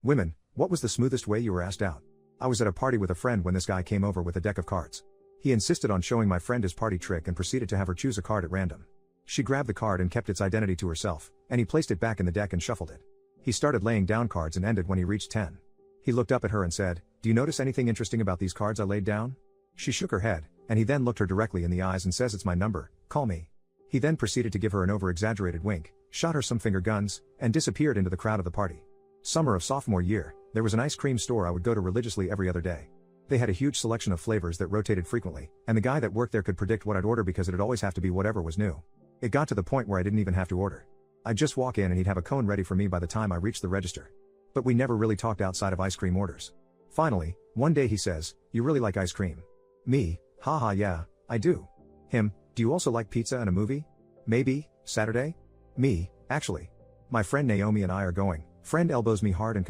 Women, what was the smoothest way you were asked out? I was at a party with a friend when this guy came over with a deck of cards. He insisted on showing my friend his party trick and proceeded to have her choose a card at random. She grabbed the card and kept its identity to herself, and he placed it back in the deck and shuffled it. He started laying down cards and ended when he reached 10. He looked up at her and said, "Do you notice anything interesting about these cards I laid down?" She shook her head, and he then looked her directly in the eyes and says, "It's my number, call me." He then proceeded to give her an over-exaggerated wink, shot her some finger guns, and disappeared into the crowd of the party. Summer of sophomore year, there was an ice cream store I would go to religiously every other day. They had a huge selection of flavors that rotated frequently, and the guy that worked there could predict what I'd order because it'd always have to be whatever was new. It got to the point where I didn't even have to order. I'd just walk in and he'd have a cone ready for me by the time I reached the register. But we never really talked outside of ice cream orders. Finally, one day he says, "You really like ice cream?" Me, haha yeah, I do. Him, "Do you also like pizza and a movie? Maybe, Saturday?" Me, "Actually. My friend Naomi and I are going." Friend elbows me hard and